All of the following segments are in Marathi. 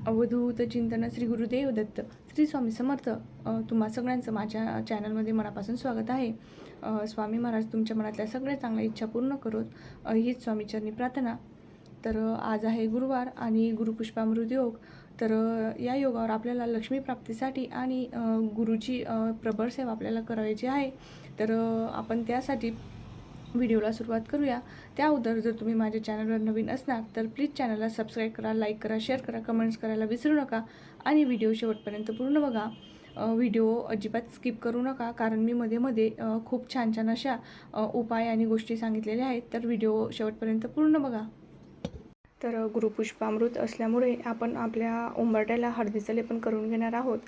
अवधूत चिंतन श्री गुरुदेव दत्त श्री स्वामी समर्थ। तुम्हा सगळ्यांचं माझ्या चॅनलमध्ये मनापासून स्वागत आहे। स्वामी महाराज तुमच्या मनातल्या सगळ्या चांगल्या इच्छा पूर्ण करोत, हीच स्वामीचरणी प्रार्थना। तर आज आहे गुरुवार आणि गुरुपुष्पामृत योग। तर या योगावर आपल्याला लक्ष्मी प्राप्तीसाठी आणि गुरुची प्रबळ सेवा आपल्याला करायची आहे। तर आपण त्यासाठी व्हिडिओला सुरुवात करूया। त्या अगोदर जर तुम्ही माझ्या चॅनलवर नवीन असणार तर प्लीज चॅनलला सबस्क्राईब करा, लाईक करा, शेअर करा, कमेंट्स करायला विसरू नका आणि व्हिडिओ शेवटपर्यंत पूर्ण बघा। व्हिडिओ अजिबात स्किप करू नका, कारण मी मध्ये मध्ये खूप छान छान अशा उपाय आणि गोष्टी सांगितलेल्या आहेत। तर व्हिडिओ शेवटपर्यंत पूर्ण बघा। तर गुरुपुष्पामृत असल्यामुळे आपण आपल्या उंबरठ्याला हळदीचं लेपन करून घेणार आहोत।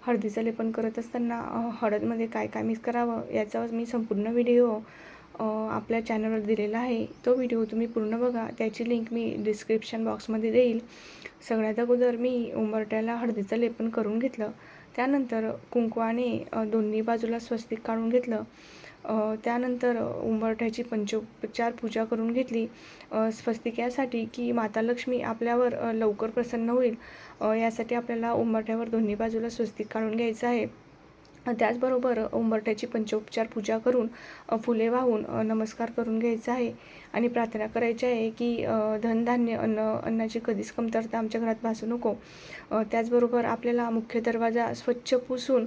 हळदीचं लेपन करत असताना हळदमध्ये काय काय मिक्स करावं याचा मी संपूर्ण व्हिडिओ आपल्या चॅनलवर दिलेला आहे। तो व्हिडिओ तुम्ही पूर्ण बघा, त्याची लिंक मी डिस्क्रिप्शन बॉक्समध्ये देईल। सगळ्यात अगोदर मी उंबरठ्याला हळदीचं लेपन करून घेतलं, त्यानंतर कुंकवाने दोन्ही बाजूला स्वस्तिक काढून घेतलं, त्यानंतर उंबरठ्याची पंचोपचार पूजा करून घेतली। स्वस्तिक यासाठी की माता लक्ष्मी आपल्यावर लवकर प्रसन्न होईल, यासाठी आपल्याला उंबरठ्यावर दोन्ही बाजूला स्वस्तिक काढून घ्यायचं आहे। त्याचबरोबर उंबरठ्याची पंचोपचार पूजा करून फुले वाहून नमस्कार करून घ्यायचा आहे आणि प्रार्थना करायची आहे की धनधान्य अन्नाची कधीच कमतरता आमच्या घरात भासू नको। त्याचबरोबर आपल्याला मुख्य दरवाजा स्वच्छ पुसून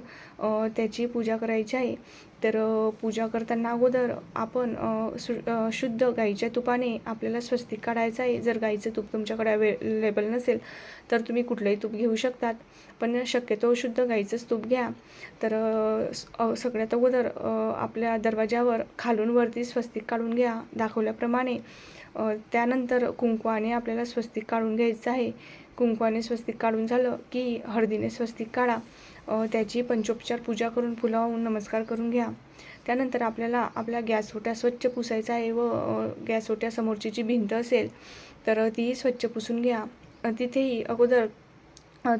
त्याची पूजा करायची आहे। तर पूजा करताना अगोदर आपण शुद्ध गाईच्या तुपाने आपल्याला स्वस्तिक काढायचं आहे। जर गाईचं तूप तुमच्याकडे अवेलेबल नसेल तर तुम्ही कुठलंही तूप घेऊ शकतात, पण शक्यतो शुद्ध गाईचंच तूप घ्या। तर सगळ्यात अगोदर आपल्या दरवाजावर खालून वरती स्वस्तिक काढून घ्या दाखवल्याप्रमाणे। त्यानंतर कुंकवाने आपल्याला स्वस्तिक काढून घ्यायचं आहे। कुंकवाने स्वस्तिक काढून झालं की हळदीने स्वस्तिक काढा, त्याची पंचोपचार पूजा करून फुलं वाहून नमस्कार करून घ्या। त्यानंतर आपल्याला आपल्या गॅस ओट्या स्वच्छ पुसायचा आहे व गॅस ओट्यासमोरची जी भिंत असेल तर ती स्वच्छ पुसून घ्या। तिथेही अगोदर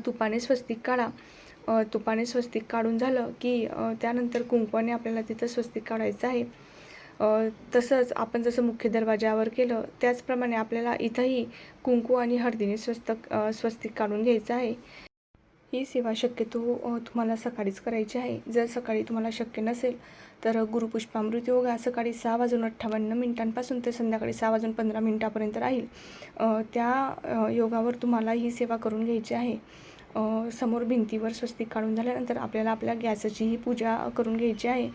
तुपाने स्वस्तिक काढा। तुपाने स्वस्तिक काढून झालं की त्यानंतर कुंकवाने आपल्याला तिथं स्वस्तिक काढायचं आहे। तसंच आपण जसं मुख्य दरवाजावर केलं त्याचप्रमाणे आपल्याला इथंही कुंकू आणि हळदीने स्वस्तिक काढून घ्यायचं आहे। ही सेवा शक्यतो तुम्हाला सकाळीच करायची आहे। जर सकाळी तुम्हाला शक्य नसेल तर गुरुपुष्पामृत योग हा सकाळी 6:58 ते संध्याकाळी 6:15 राहील। त्या योगावर तुम्हाला ही सेवा करून घ्यायची आहे। समोर भिंतीवर स्वस्तिक काढून झाल्यानंतर आपल्याला आपल्या गॅसचीही पूजा करून घ्यायची आहे।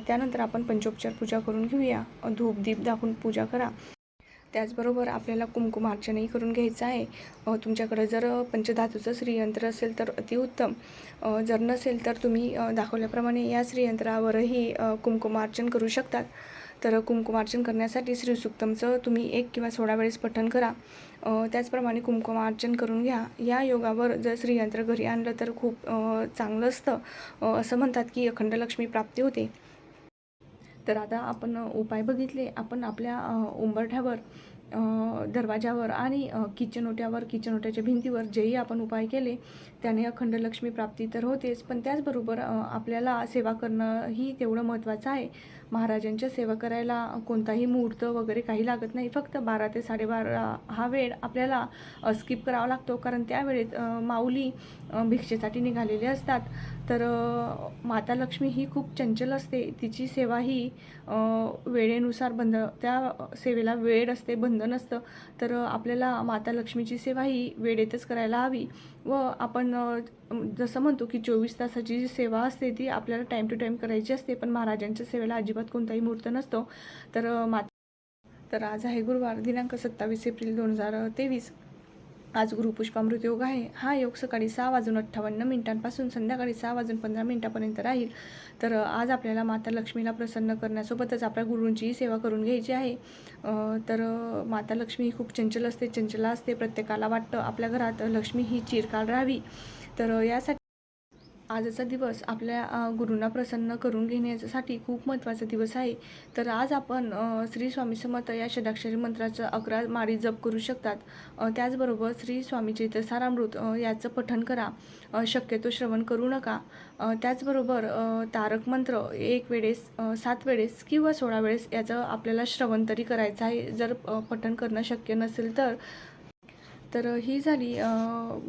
त्यानंतर आपण पंचोपचार पूजा करून घेऊया। धूप दीप दाखवून पूजा करा। त्याचबरोबर आपल्याला कुंकुमार्चनही करून घ्यायचं आहे। तुमच्याकडे जर पंचधातूचं श्रीयंत्र असेल तर अतिउत्तम, जर नसेल तर तुम्ही दाखवल्याप्रमाणे या श्रीयंत्रावरही कुंकुमार्चन करू शकतात। तर कुंकुमार्चन करण्यासाठी श्रीसूक्तमचं तुम्ही 1 किंवा 16 वेळेस पठण करा। त्याचप्रमाणे कुंकुमार्चन करून घ्या। या योगावर जर श्रीयंत्र घरी आणलं तर खूप चांगलं असतं। असं म्हणतात की अखंड लक्ष्मी प्राप्ती होते। तर आता आपण उपाय बघितले। आपण आपल्या उंबरठ्यावर, दरवाजावर आणि किचन ओट्याच्या भिंतीवर जेही आपण उपाय केले त्याने अखंड लक्ष्मी प्राप्ती तर होतेच, पण त्याचबरोबर आपल्याला सेवा करणं ही तेवढं महत्त्वाचं आहे। महाराजांच्या सेवा करायला कोणताही मुहूर्त वगैरे काही लागत नाही, फक्त 12 ते 12:30 हा वेळ आपल्याला स्किप करावा लागतो, कारण त्या वेळेत माऊली भिक्षेसाठी निघालेले असतात। तर माता लक्ष्मी ही खूप चंचल असते, तिची सेवा ही वेळेनुसार त्या सेवेला वेळ असते, बंधन असतं। तर आपल्याला माता लक्ष्मीची सेवा ही वेळेतच करायला हवी व आपण जसं म्हणतो की 24 तासाची जी सेवा असते ती आपल्याला टाईम टू टाईम करायची असते, पण महाराजांच्या सेवेला अजिबात कोणताही मुहूर्त नसतो। तर आज आहे गुरुवार दिनांक 27 एप्रिल 2023। आज गुरुपुष्पामृत योग आहे। हा योग सकाळी 6:58 संध्याकाळी 6:15 राहील। तर आज आपल्याला माता लक्ष्मीला प्रसन्न करण्यासोबतच आपल्या गुरूंचीही सेवा करून घ्यायची आहे। तर माता लक्ष्मी ही खूप चंचल असते, चंचला असते। प्रत्येकाला वाटतं आपल्या घरात लक्ष्मी ही चिरकाल राहावी। तर यासाठी आजचा दिवस आपल्या गुरूंना प्रसन्न करून घेण्यासाठी खूप महत्त्वाचा दिवस आहे। तर आज आपण श्री स्वामी समर्थ या षडाक्षरी मंत्राचं 11 माळी जप करू शकतात। त्याचबरोबर श्री स्वामी चरित्रसारामृत याचं पठण करा, शक्यतो श्रवण करू नका। त्याचबरोबर तारक मंत्र 1 वेळेस, 7 वेळेस किंवा 16 वेळेस याचं आपल्याला श्रवण तरी करायचं आहे, जर पठण करणं शक्य नसेल तर। तर ही झाली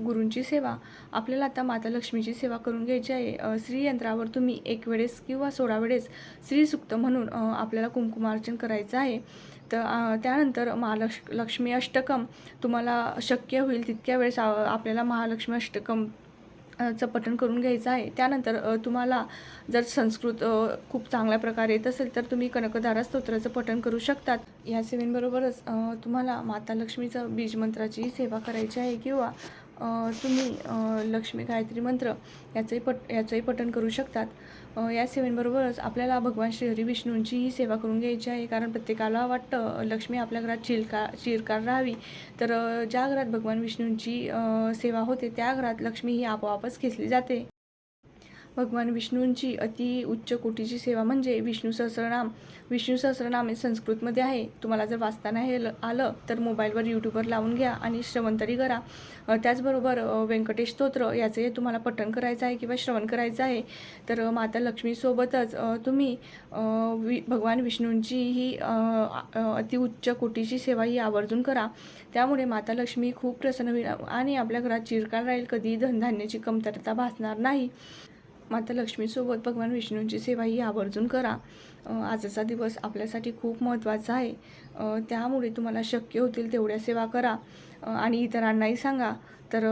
गुरूंची सेवा. आपल्याला आता माता लक्ष्मीची सेवा करून घ्यायची आहे. श्रीयंत्रावर तुम्ही 1 वेळेस किंवा 16 वेळेस श्रीसूक्त म्हणून आपल्याला कुंकुमार्चन करायचं आहे. तर त्यानंतर लक्ष्मी अष्टकम तुम्हाला शक्य होईल तितक्या वेळेस आपल्याला महालक्ष्मी अष्टकम चं पठण करून घ्यायचं आहे. त्यानंतर तुम्हाला जर संस्कृत खूप चांगल्या प्रकारे येत असेल तर तुम्ही कनकधारा स्तोत्राचं पठण करू शकतात. या सेवेबरोबरच तुम्हाला माता लक्ष्मीचं बीजमंत्राची सेवा करायची आहे किंवा तुम्ही लक्ष्मी गायत्री मंत्र याचंही पठण करू शकतात. या सेवेबरोबरच आपल्याला भगवान श्रीहरी विष्णूंचीही सेवा करून घ्यायची आहे. कारण प्रत्येकाला वाटतं लक्ष्मी आपल्या घरात चिरकाल राहावी. तर ज्या घरात भगवान विष्णूंची सेवा होते त्या घरात लक्ष्मी ही आपोआपच खेचली जाते. भगवान विष्णूंची अति उच्च कोटीची सेवा म्हणजे विष्णू सहस्रनाम. विष्णू सहस्रनाम हे संस्कृतमध्ये आहे. तुम्हाला जर वाचता नाही आलं तर मोबाईलवर यूट्यूबवर लावून घ्या आणि श्रवण तरी करा. त्याचबरोबर व्यंकटेश स्तोत्र याचे तुम्हाला पठण करायचं आहे किंवा श्रवण करायचं आहे. तर माता लक्ष्मीसोबतच तुम्ही भगवान विष्णूंची ही अति उच्च कोटीची सेवा ही आवर्जून करा. त्यामुळे माता लक्ष्मी खूप प्रसन्न होईल आणि आपल्या घरात चिरकाल राहील. कधीही धनधान्याची कमतरता भासणार नाही. माता लक्ष्मीसोबत भगवान विष्णूंची सेवा ही आवर्जून करा. आजचा दिवस आपल्यासाठी खूप महत्त्वाचा आहे. त्यामुळे तुम्हाला शक्य होतील तेवढ्या सेवा करा आणि इतरांनाही सांगा. तर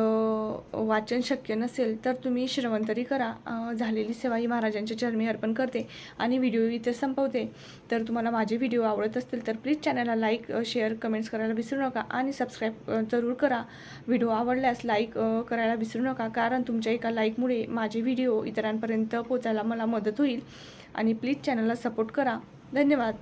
वाचन शक्य नसेल तर तुम्ही श्रवण तरी करा. झालेली सेवा ही महाराजांच्या चरणी अर्पण करते आणि व्हिडिओ इथे संपवते. तर तुम्हाला माझे व्हिडिओ आवडत असतील तर प्लीज चॅनलला लाईक, शेअर, कमेंट्स करायला विसरू नका आणि सबस्क्राईब जरूर करा. व्हिडिओ आवडल्यास लाईक करायला विसरू नका, कारण तुमच्या एका लाईकमुळे माझे व्हिडिओ इतरांपर्यंत पोचायला मला मदत होईल. आणि प्लीज चॅनलला सपोर्ट करा. धन्यवाद.